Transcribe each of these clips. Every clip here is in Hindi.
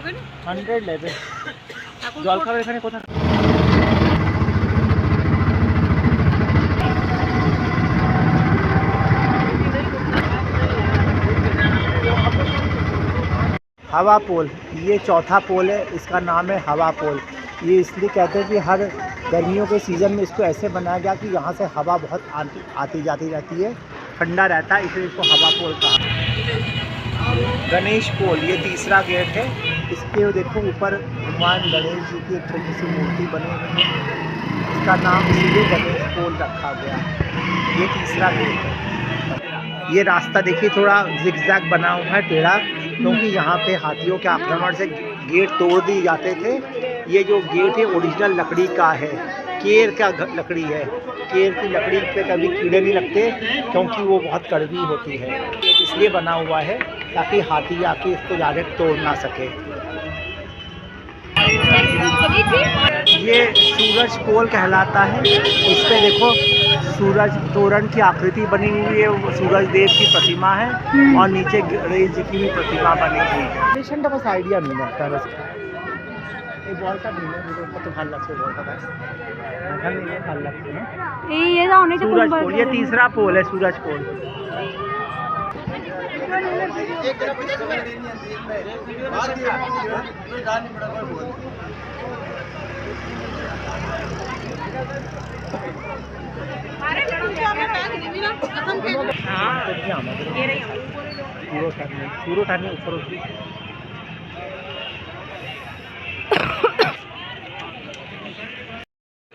100 নেবে জলখাবার এখানে কোথায় हवा पोल। ये चौथा पोल है, इसका नाम है हवा पोल। ये इसलिए कहते हैं कि हर गर्मियों के सीज़न में इसको ऐसे बनाया गया कि यहाँ से हवा बहुत आती जाती रहती है, ठंडा रहता है, इसलिए इसको हवा पोल कहा। गणेश पोल, ये तीसरा गेट है। इसके देखो ऊपर भगवान गणेश जी की एक छोटी सी मूर्ति बनी हुई है, इसका नाम इसीलिए गणेश पोल रखा गया। ये तीसरा गेट है। ये रास्ता देखिए थोड़ा जिगजैग बना हुआ है, टेढ़ा, क्योंकि यहाँ पे हाथियों के आक्रमण से गेट तोड़ दिए जाते थे। ये जो गेट है ओरिजिनल लकड़ी का है, केर का लकड़ी है। केर की लकड़ी पे कभी कीड़े नहीं लगते क्योंकि वो बहुत कड़वी होती है। इसलिए बना हुआ है ताकि हाथी आके इसको डायरेक्ट तोड़ ना सके। ये सूरज पोल कहलाता है। इस पे देखो सूरज तोरण की आकृति बनी हुई है, वो सूरज देव की प्रतिमा है और नीचे गणेश जी की भी प्रतिमा बनी हुई है। पेशेंट बस आइडिया नहीं लगता बस ये बॉल का नहीं है, तो ভাল লাগছে বলটা ভাই এখানে ये ভাল লাগছে না ये जाने तो सूरज पोल। ये तीसरा पोल है, सूरज पोल।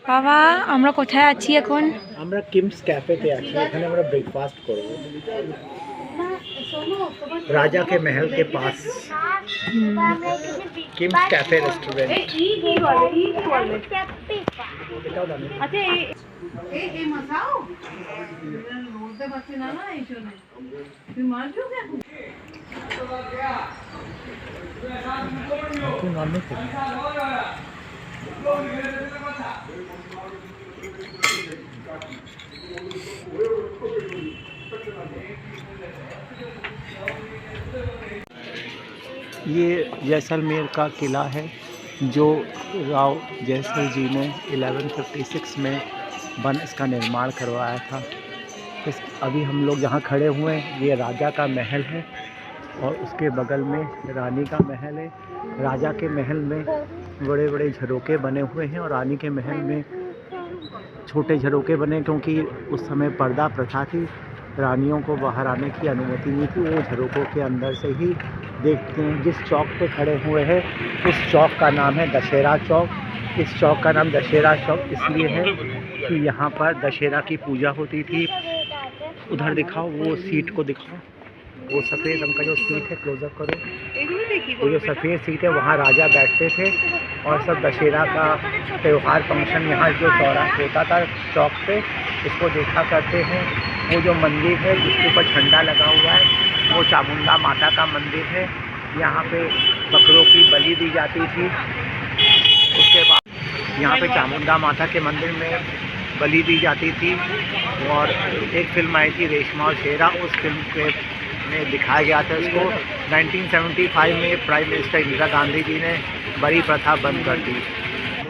বাবা আমরা কোথায় আছি এখন? আমরা কিমস ক্যাফেতে আছি, এখানে আমরা ব্রেকফাস্ট করব राजा के महल के पास। KIMS cafe restaurant. ये जैसलमेर का किला है जो राव जैसल जी ने 1156 में इसका निर्माण करवाया था। अभी हम लोग जहाँ खड़े हुए हैं ये राजा का महल है और उसके बगल में रानी का महल है। राजा के महल में बड़े बड़े झरोके बने हुए हैं और रानी के महल में छोटे झरोके बने, क्योंकि उस समय पर्दा प्रथा थी, रानियों को बाहर आने की अनुमति नहीं थी। वो झरोकों के अंदर से ही देखते हैं। जिस चौक पे खड़े हुए हैं उस चौक का नाम है दशहरा चौक। इस चौक का नाम दशहरा चौक इसलिए है कि यहाँ पर दशहरा की पूजा होती थी। उधर दिखाओ, वो सीट को दिखाओ, वो सफ़ेद रंग का जो सीट है, क्लोजअप करो, वो जो सफ़ेद सीट है वहाँ राजा बैठते थे और सब दशहरा का त्यौहार फंक्शन यहाँ जो चौराहा होता था चौक पे, इसको देखा करते हैं। वो जो मंदिर है जिसके ऊपर झंडा लगा हुआ है वो चामुंडा माता का मंदिर है। यहाँ पे बकरों की बलि दी जाती थी। उसके बाद यहाँ पे चामुंडा माता के मंदिर में बलि दी जाती थी। और एक फिल्म आई थी रेशमा और शेरा, उस फिल्म में दिखाया गया था इसको। 1975 में प्राइम मिनिस्टर इंदिरा गांधी जी ने बड़ी प्रथा बंद कर दी।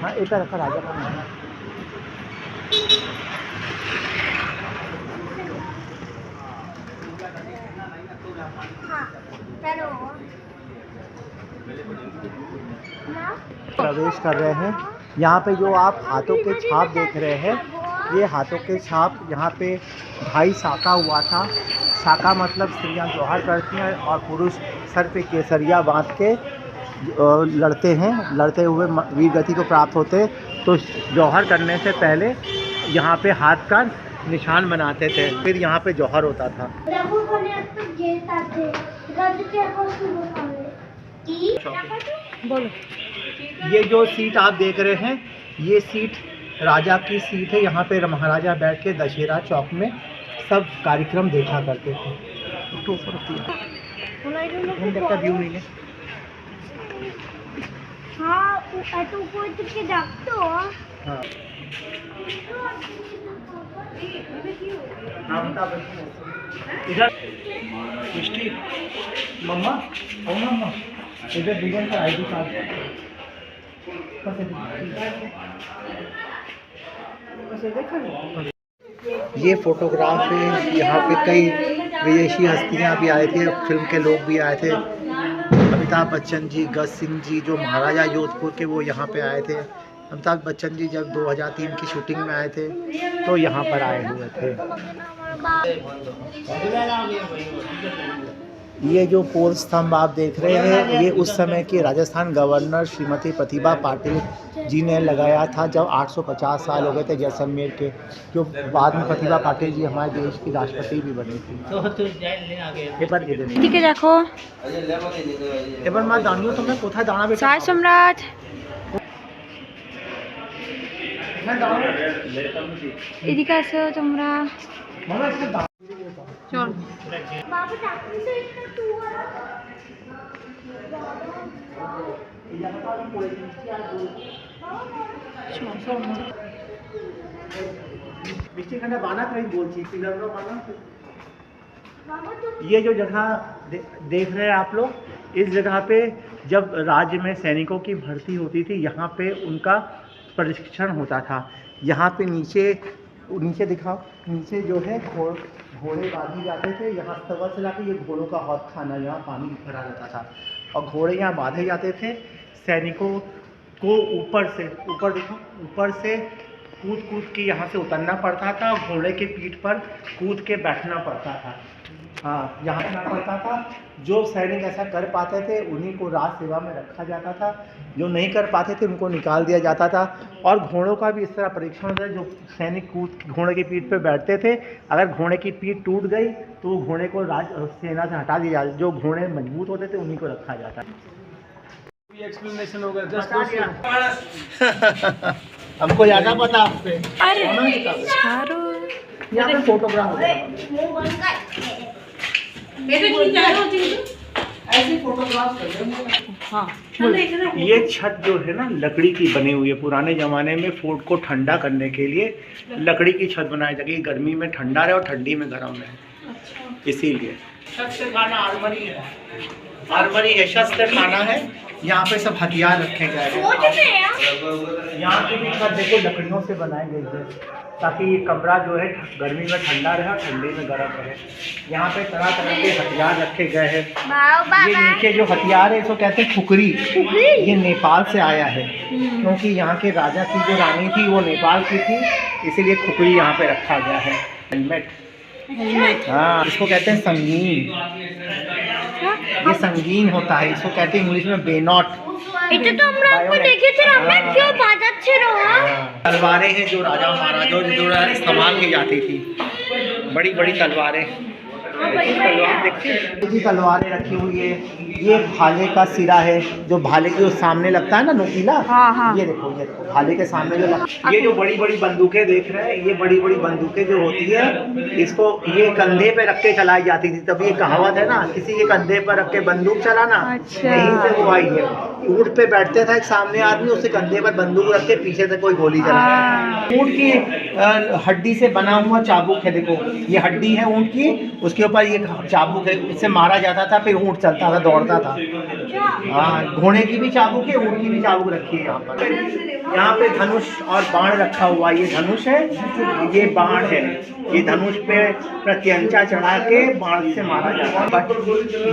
हाँ, एक तरह का राजा का नाम है। प्रवेश कर रहे हैं। यहाँ पे जो आप हाथों के छाप देख रहे हैं, ये हाथों के छाप यहाँ पे भाई साका हुआ था। साका मतलब स्त्रियाँ जोहर करती हैं और पुरुष सर पे केसरिया बांध के लड़ते हैं, लड़ते हुए वीर गति को प्राप्त होते। तो जौहर करने से पहले यहाँ पे हाथ का निशान बनाते थे, फिर यहाँ पे जौहर होता था। बोलो। ये जो सीट आप देख रहे हैं ये सीट राजा की सीट है। यहाँ पे महाराजा बैठ के दशहरा चौक में सब कार्यक्रम देखा करते थे। तो व्यू नहीं है। हाँ, इधर मिष्टी मम्मा, ओ मम्मा इधर बिगन का आईडी कार्ड ये फोटोग्राफ है। यहाँ पे कई विदेशी हस्तियाँ भी आए थे, फिल्म के लोग भी आए थे। अमिताभ बच्चन जी, गज सिंह जी जो महाराजा जोधपुर के, वो यहाँ पे आए थे। अमिताभ बच्चन जी जब 2003 की शूटिंग में आए थे तो यहाँ पर आए हुए थे। ये जो पोल स्तंभ आप देख रहे हैं, ये उस समय के राजस्थान गवर्नर श्रीमती प्रतिभा पाटिल जी ने लगाया था जब 850 साल हो गए थे जैसलमेर के, जो बाद में प्रतिभा पाटिल जी हमारे देश की राष्ट्रपति भी बनी थी। এদিকে দেখো এবার মা দাঁড়িয়ে তোমরা কোথায় দাঁড়াবে? চার সম্রাট এদিকে আসো তোমরা, চল। ये जो जगह देख रहे हैं आप लोग, इस जगह पे जब राज्य में सैनिकों की भर्ती होती थी, यहाँ पे उनका प्रशिक्षण होता था। यहाँ पे नीचे दिखाओ, नीचे जो है घोड़े बांधे जाते थे। यहाँ सवा से लाके ये घोड़ों का हौद खाना, यहाँ पानी भरा रहता था और घोड़े यहाँ बांधे जाते थे। सैनिकों को ऊपर से कूद के यहाँ से उतरना पड़ता था, घोड़े के पीठ पर कूद के बैठना पड़ता था। हाँ, यहाँ बैठना पड़ता था। जो सैनिक ऐसा कर पाते थे उन्हीं को राज सेवा में रखा जाता था, जो नहीं कर पाते थे उनको निकाल दिया जाता था। और घोड़ों का भी इस तरह परीक्षण होता है, जो सैनिक घोड़े की पीठ पर बैठते थे, अगर घोड़े की पीठ टूट गई तो घोड़े को सेना से हटा दिया जाता। जो घोड़े मजबूत होते थे उन्हीं को रखा जाता। एक्सप्लेनेशन होगा जस्ट हमको ज़्यादा पता आप पे। अरे यहाँ पे फोटोग्राफ ऐसे फोटोग्राफ कर। हाँ, ये छत जो है ना लकड़ी की बनी हुई है। पुराने ज़माने में फोर्ट को ठंडा करने के लिए लकड़ी की छत बनाई जाती है, गर्मी में ठंडा रहे और ठंडी में गर्म रहे, इसीलिए। शस्त्र खाना आर्मरी है, शस्त्र खाना है। यहाँ पे सब हथियार रखे गए हैं। यहाँ पे भी छत देखो लकड़ियों से बनाई गई है, ताकि ये कमरा जो है गर्मी में ठंडा रहे और ठंडी में गर्म रहे। यहाँ पे तरह तरह के हथियार रखे गए हैं। ये नीचे जो हथियार है इसको कहते हैं खुकरी। ये नेपाल से आया है, क्योंकि यहाँ के राजा की जो रानी थी वो नेपाल की थी, इसीलिए खुकरी यहाँ पे रखा गया है। हेलमेट, हाँ, इसको कहते हैं संगीन। ये संगीन होता है, इसको कहते हैं इंग्लिश में बेनॉट। এটা তো আমরা আপনি দেখেছেন, আমরা কেউ বাজাচ্ছে না। तलवारें हैं जो राजा महाराजाओं द्वारा इस्तेमाल की जाती थी, बड़ी बड़ी तलवारें। देखिए तलवारें रखी हुई है। ये भाले का सिरा है, जो भाले के सामने लगता है ना नोकीला। हाँ। ये देखो भाले के सामने जो लगता है। ये जो बड़ी बड़ी बंदूकें देख रहे हैं, ये बड़ी बड़ी बंदूकें जो होती है, इसको ये कंधे पे रख के चलाई जाती थी। तब ये कहावत है ना, किसी के कंधे पर रख के बंदूक चलाना, यहीं से वो आई है। ऊँट पे बैठते था एक सामने आदमी, उसके कंधे पर बंदूक रख के पीछे से कोई गोली चलाता। ऊँट की हड्डी से बना हुआ चाबुक है, देखो ये हड्डी है ऊँट की, उसके ऊपर ये चाबुक है, इससे मारा जाता था, फिर ऊँट चलता था, दौड़ता था। हाँ, घोड़े की भी चाबुक है, ऊँट की भी चाबुक रखी है यहाँ पर। यहाँ पे धनुष और बाण रखा हुआ, ये धनुष है, ये बाण है। ये धनुष पे प्रत्यंचा चढ़ा के बाण से मारा जाता है।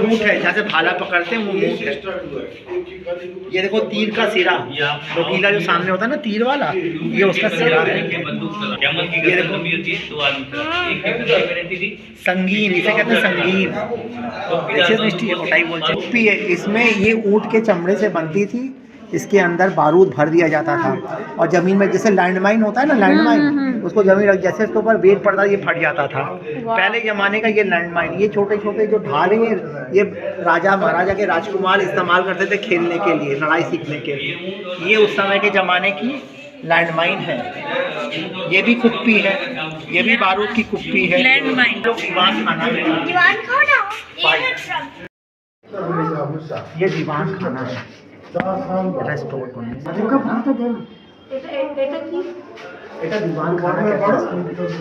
मूठ है, जैसे भाला पकड़ते हैं वो मूठ है। ये देखो तीर का सिरा, नोकीला जो सामने होता है ना तीर वाला, ये उसका सिरा है। ये देखो संगीन, इसे कहते हैं संगीन। टोपी है, इसमें ये ऊँट के चमड़े से बनती थी, इसके अंदर बारूद भर दिया जाता था और जमीन में जैसे लैंडमाइन होता है ना, लैंडमाइन, उसको जमीन रख, जैसे उसके ऊपर वेट पड़ता ये फट जाता था। पहले ज़माने का ये लैंडमाइन, ये छोटे छोटे जो ढाल हैं, ये राजा महाराजा के राजकुमार इस्तेमाल करते थे खेलने के लिए, लड़ाई सीखने के लिए। ये उस समय के ज़माने की लैंडमाइन है। ये भी कुप्पी है, ये भी बारूद की कुप्पी है। लैंडमाइन दीवान खाना है, ये दीवान खाना है। এটা दीवान खाना कहते हैं।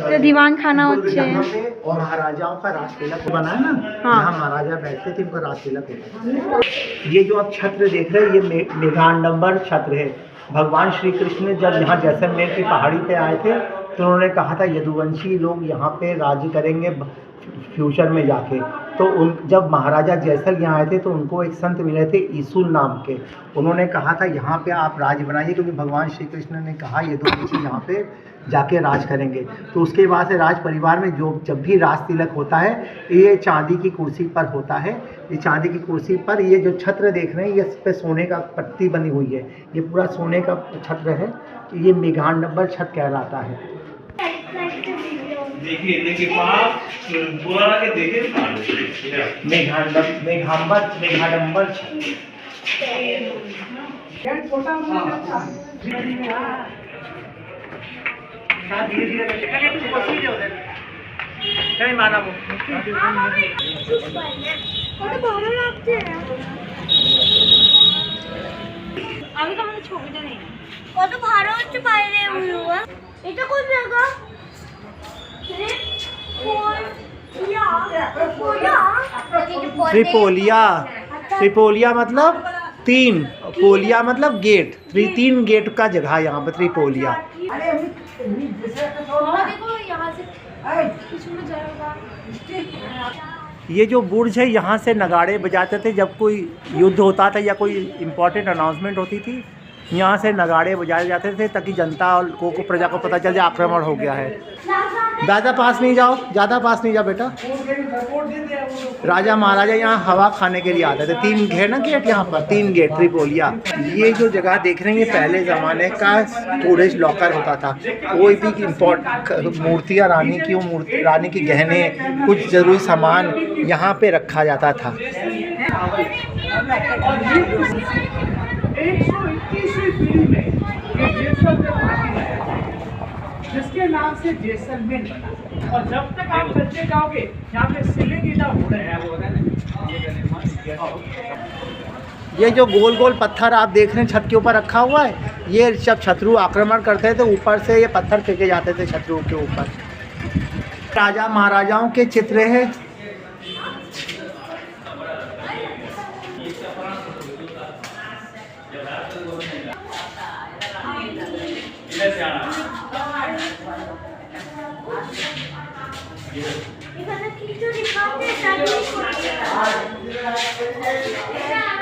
तो दीवान खाना होच्छे यहाँ पे और महाराजाओं का राजतिलक बना है ना, हाँ। यहाँ महाराजा बैठते थे, उनका राजतिलक होता था। ये जो आप छत्र देख रहे हैं ये मेघाडंबर छत्र है। भगवान श्री कृष्ण जब यहाँ जैसलमेर की पहाड़ी पे आए थे तो उन्होंने कहा था यदुवंशी लोग यहाँ पे राज्य करेंगे फ्यूचर में जाके। तो जब महाराजा जैसल यहाँ आए थे तो उनको एक संत मिले थे ईसुल नाम के। उन्होंने कहा था यहाँ पे आप राज बनाइए, क्योंकि भगवान श्री कृष्ण ने कहा यदुवंशी यहाँ पे जाके राज करेंगे। तो उसके बाद से राज परिवार में जब भी राज तिलक होता है ये चांदी की कुर्सी पर होता है। ये चांदी की कुर्सी पर ये जो छत्र देख रहे हैं ये इस पे सोने का पट्टी बनी हुई है, ये पूरा सोने का छत्र है। ये मेघाडंबर छत्र कहलाता है। देखिए बुरा के देखिए मेघाडंबर माना আমি তো আমাদের ছবিটা নেই কত ভালো হচ্ছে বাইরে উড়ুয়া এটা কোন জায়গা त्रिपोलिया। त्रिपोलिया मतलब 3, पोलिया मतलब गेट। 3 गेट का जगह यहाँ पे त्रिपोलिया। देखो यहाँ से इसमें जाएगा। ये जो बुर्ज है यहाँ से नगाड़े बजाते थे जब कोई युद्ध होता था या कोई इम्पोर्टेंट अनाउंसमेंट होती थी, यहाँ से नगाड़े बजाए जाते थे ताकि जनता को प्रजा को पता चल जाए आक्रमण हो गया है। ज़्यादा पास नहीं जाओ, ज़्यादा पास नहीं जाओ बेटा। राजा महाराजा यहाँ हवा खाने के लिए आते थे। 3 है ना गेट यहाँ पर, 3 गेट त्रिपोलिया। ये जो जगह देख रहे हैं ये पहले ज़माने का स्टोरेज लॉकर होता था। कोई भी इम्पोर्टेंट मूर्तियाँ रानी की गहने, कुछ ज़रूरी सामान यहाँ पे रखा जाता था। 121वीं पीढ़ी में ये जैसलमेर घाटी है जिसके नाम से जैसलमेर बना। और जब तक आप चलते जाओगे यहाँ पे सिलेगीदा हो रहे हैं। ये जो गोल गोल पत्थर आप देख रहे हैं छत के ऊपर रखा हुआ है, ये जब शत्रु आक्रमण करते थे तो ऊपर से ये पत्थर फेंके जाते थे शत्रुओं के ऊपर। राजा महाराजाओं के चित्र है। এখানে কিছু দেখাতে চাই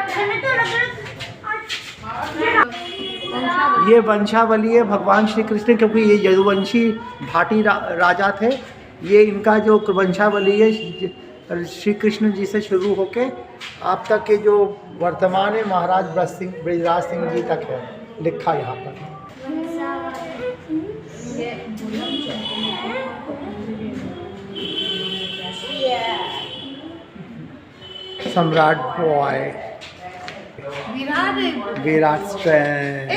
এখানে তো ये वंशावली है भगवान श्री कृष्ण, क्योंकि ये यदुवंशी भाटी राजा थे। ये इनका जो वंशावली है श्री कृष्ण जी से शुरू होके अब तक के जो वर्तमान है महाराज ब्रजराज सिंह जी तक है लिखा यहाँ पर। सम्राट बॉय विराट स्ट्रैंड।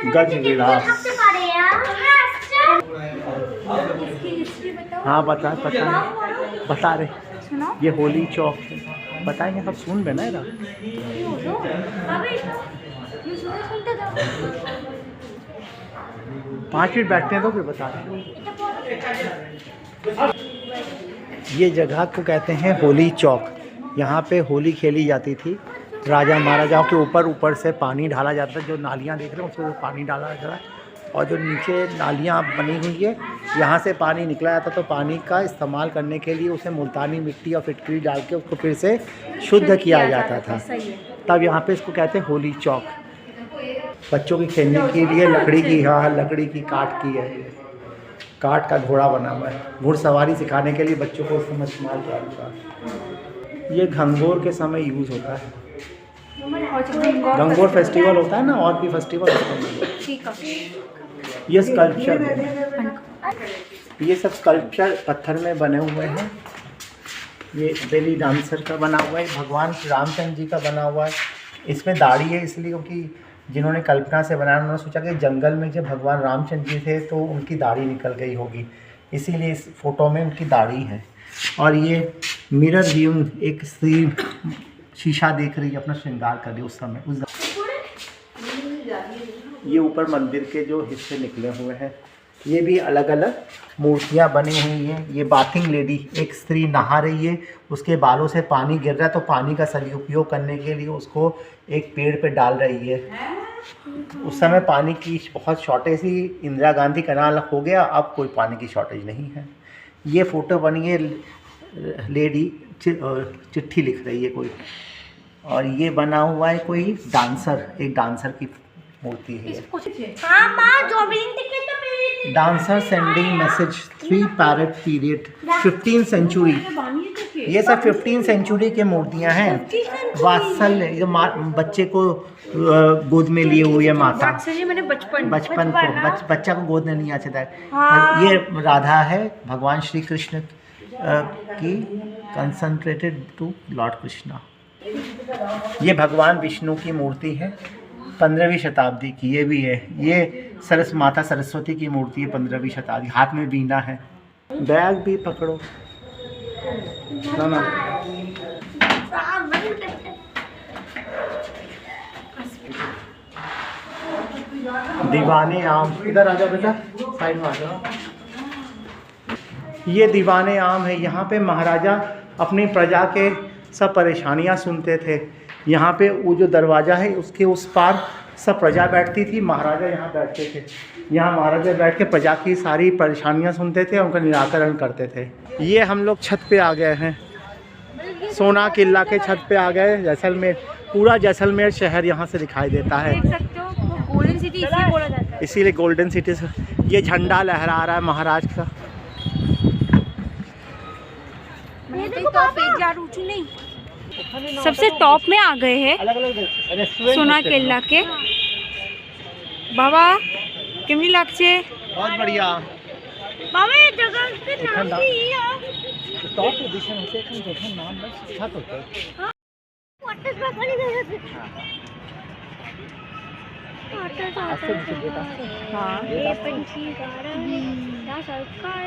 गज विलास। हाँ बता रहे। ये होली चौक है, बताएंगे सब सुन बे ना। 5 मिनट बैठते हैं तो फिर बता रहे। ये जगह को कहते हैं होली चौक। यहाँ पे होली खेली जाती थी। राजा महाराजाओं के ऊपर से पानी डाला जाता था। जो नालियाँ देख रहे हैं उसमें पानी डाला जाता है, और जो नीचे नालियाँ बनी हुई है यहाँ से पानी निकला जाता। तो पानी का इस्तेमाल करने के लिए उसे मुल्तानी मिट्टी और फिटकरी डाल के उसको फिर से शुद्ध किया जाता था। तब यहाँ पे इसको कहते हैं होली चौक। बच्चों की खेलने के लिए लकड़ी की, हाँ लकड़ी की काठ की है, काठ का घोड़ा बना हुआ है। घुड़सवारी सिखाने के लिए बच्चों को उसमें इस्तेमाल किया जाता है। ये घंघोर के समय यूज़ होता है। गंगोर फेस्टिवल होता है ना, और भी फेस्टिवल होता है। ये स्कल्पचर है, ये सब स्कल्पचर पत्थर में बने हुए हैं। ये बेली डांसर का बना हुआ है, भगवान रामचंद्र जी का बना हुआ है। इसमें दाढ़ी है इसलिए क्योंकि जिन्होंने कल्पना से बनाया, उन्होंने सोचा कि जंगल में जब भगवान रामचंद्र जी थे तो उनकी दाढ़ी निकल गई होगी, इसीलिए इस फोटो में उनकी दाढ़ी है। और ये मिरर व्यू, एक स्त्री शीशा देख रही है, अपना श्रृंगार कर रही है उस समय। ये ऊपर मंदिर के जो हिस्से निकले हुए हैं, ये भी अलग अलग मूर्तियाँ बनी हुई हैं। ये बाथिंग लेडी, एक स्त्री नहा रही है, उसके बालों से पानी गिर रहा है, तो पानी का सही उपयोग करने के लिए उसको एक पेड़ पे डाल रही है। उस समय पानी की बहुत शॉर्टेज थी, इंदिरा गांधी कनाल हो गया, अब कोई पानी की शॉर्टेज नहीं है। ये फ़ोटो बनी है, लेडी चिट्ठी लिख रही है कोई, और ये बना हुआ है कोई डांसर, एक डांसर की मूर्ति है। हाँ माँ, जो भी दिखे तो मेरी dancer sending message 3 parrot period 15 century. ये सब 15 सेंचुरी के मूर्तियां हैं। वात्सल्य, ये बच्चे को गोद में लिए हुए माता, मैंने बचपन को बच्चा को गोद में नहीं आ सकता है। ये राधा है, भगवान श्री कृष्ण की कंसंट्रेटेड टू लॉर्ड कृष्णा। ये भगवान विष्णु की मूर्ति है, 15वीं शताब्दी की। ये भी है, ये माता सरस्वती की मूर्ति है, 15वीं शताब्दी। हाथ में वीणा है। बैग भी पकड़ो ना। दीवाने आम, इधर आ जाओ बेटा, साइड में आ जाओ। ये दीवाने आम है। यहाँ पे महाराजा अपनी प्रजा के सब परेशानियाँ सुनते थे। यहाँ पे वो जो दरवाज़ा है उसके उस पार सब प्रजा बैठती थी, महाराजा यहाँ बैठते थे। यहाँ महाराजा बैठ के प्रजा की सारी परेशानियाँ सुनते थे, उनका निराकरण करते थे। ये हम लोग छत पे आ गए हैं, सोना किला के छत पे आ गए। जैसलमेर, पूरा जैसलमेर शहर यहाँ से दिखाई देता है। देख सकते हो, गोल्डन सिटी इसलिए बोला जाता है। इसीलिए गोल्डन सिटी से ये झंडा लहरा रहा है महाराज का। नहीं, सबसे टॉप में आ गए हैं सोना किला के। बाबा केमनी लागছে? बहुत बढ़िया। बाबा ये जगह के नाम की है। टॉप पोजीशन होते हैं, देखो नाम बस छत होता है। वाटर का पानी दे दे। हाँ, ये पंछी गा रहे हैं, ना सरकार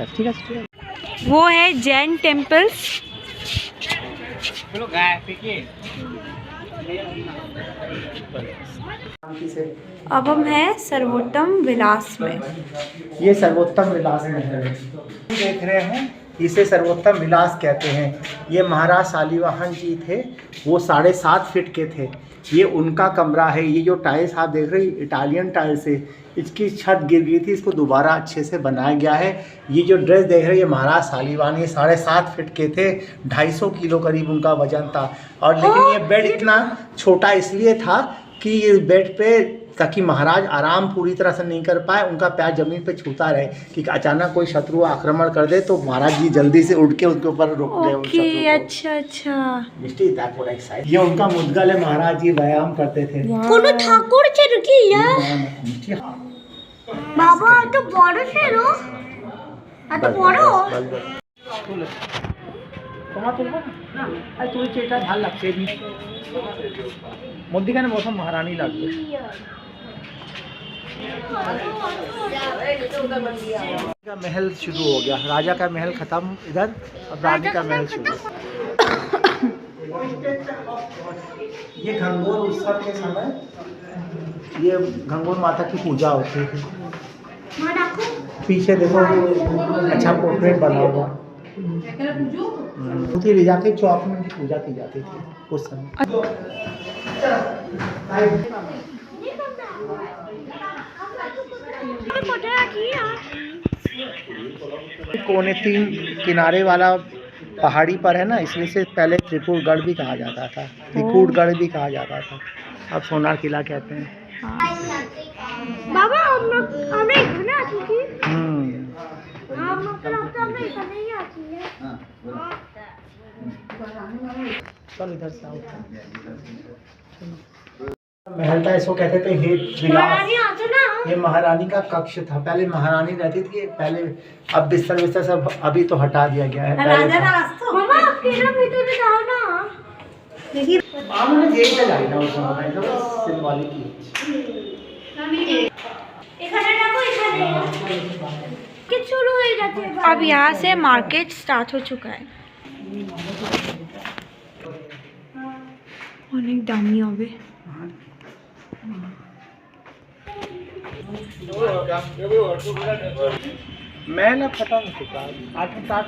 ठीक है। वो है जैन टेम्पल्स। अब हम हैं सर्वोत्तम विलास में। ये सर्वोत्तम विलास में है, देख रहे हैं, इसे सर्वोत्तम विलास कहते हैं। ये महाराज शालिवाहन जी थे, वो 7.5 फीट के थे। ये उनका कमरा है। ये जो टाइल्स आप देख रहे हैं इटालियन टाइल्स है, इसकी छत गिर गई थी, इसको दोबारा अच्छे से बनाया गया है। ये जो ड्रेस देख रहे हैं ये महाराज शालिवाहन, ये 7.5 फीट के थे, 250 किलो करीब उनका वजन था। और लेकिन ये बेड इतना छोटा इसलिए था कि ये बेड पे, ताकि महाराज आराम पूरी तरह से नहीं कर पाए, उनका पैर जमीन पे छूता रहे कि अचानक कोई शत्रु आक्रमण कर दे तो महाराज जी जल्दी से उठ के उसके ऊपर रोक दे। ओके, अच्छा। ये उनका मुद्गल है, महाराज जी व्यायाम करते थे। कोनो ठाकुर ছে নাকি বাবা এত বড় ছিল, এত বড়। তোমার তুলবো না, আর তুই এটা ভালো লাগছে মধ্যখানে বসো, মহারানী লাগবে। का महल शुरू हो गया, राजा का महल खत्म इधर, अब रानी का महल शुरू। ये घंगोर उत्सव के समय ये घंगोर माता की पूजा होती थी। पीछे देखो अच्छा पोर्ट्रेट बना हुआ, ले जाके चौक में उनकी पूजा की जाती थी उस समय। 3 किनारे वाला पहाड़ी पर है ना, इसलिए से पहले त्रिपुरगढ़ भी कहा जाता था, त्रिकुटगढ़ भी कहा जाता था, अब सोनार किला कहते हैं। बाबा हम एखाने आती थी। एखाने ही आती है। चल इधर से आओ। महल था, इसको कहते थे हेत विलास। ये महारानी का कक्ष था, पहले महारानी रहती थी, पहले अब बिस्तर बिस्तर सब अभी तो हटा दिया गया है। मामा केना भीतर जाओ ना हमने जेल पे जाई ना उस समय तो सिंबॉलिक ही। এখানে রাখো এখানে কি শুরু হয়ে গেছে अब यहाँ से मार्केट स्टार्ट हो चुका है। অনেক দামি হবে। मैं ना खत्म हो चुका 8-7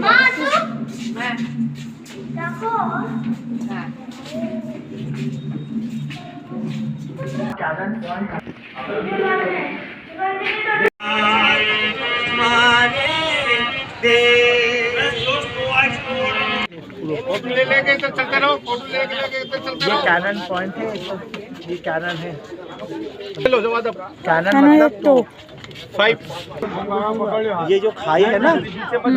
মা তো দেখো ये कैनन पॉइंट है, ये कैनन है। कैनन मतलब ये जो खाई है ना,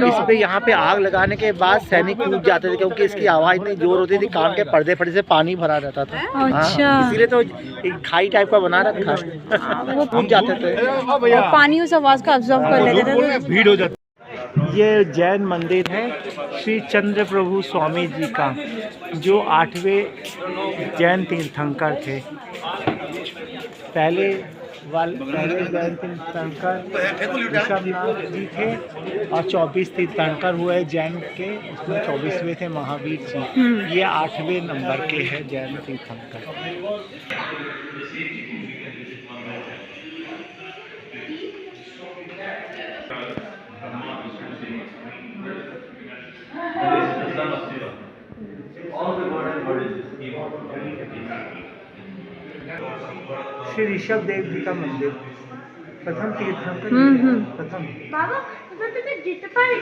इस पे यहाँ पे आग लगाने के बाद सैनिक कूद जाते थे क्योंकि इसकी आवाज इतनी जोर होती थी, कान के पर्दे से पानी भरा रहता था। अच्छा। हाँ, इसीलिए तो एक खाई टाइप का बना रखा है, वो कूद जाते थे। और पानी उस आवाज को ऑब्जर्व कर लेते थे तो भीड़ हो जाती। ये जैन मंदिर है श्री चंद्र प्रभु स्वामी जी का, जो 8वें जैन तीर्थंकर थे। पहले जैन तीर्थंकर ऋषभनाथ जी थे और 24 तीर्थंकर हुए जैन के, उसमें 24वें थे महावीर जी। ये 8वें नंबर के हैं जैन तीर्थंकर। श्री ऋषभ देव जी का मंदिर प्रथम तीर्थंकर, प्रथम। বাবা ওটা থেকে যেতে পারি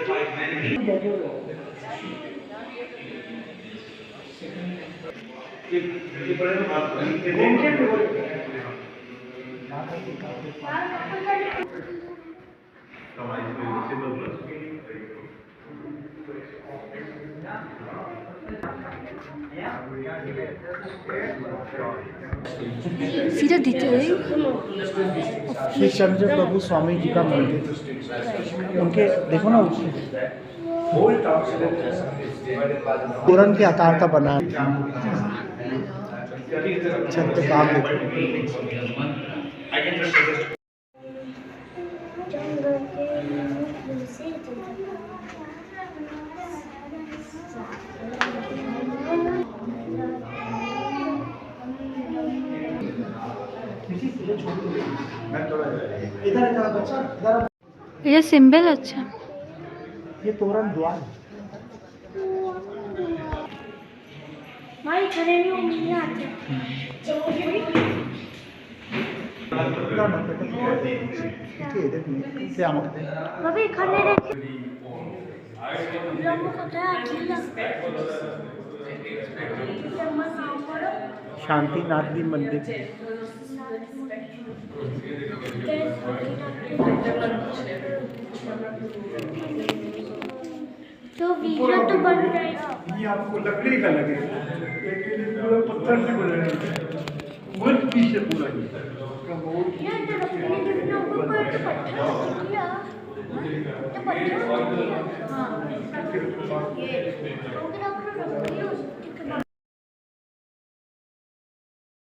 सीधा दीते श्री चंद्र प्रभु स्वामी जी का मंदिर, उनके देखो ना तोरण के आकार का बना है। छत पे काम देखो। ये सिंबल अच्छा। ये तोरण द्वार है। মা এখানে নিয়ে আছে বাবা এখানে রেখে লম্বা কোথায় আছে লম্বা নাম বলো शांतिनाथ जी मंदिर। तो वीडियो तो बन जाएगा। ये आपको लकड़ी का लगेगा, लेकिन पूरा पत्थर से बना है, बहुत पीछे पूरा यार तो रखने के बिना ऊपर कोई तो पत्थर रख दिया तो पत्थर हाँ ये रख लो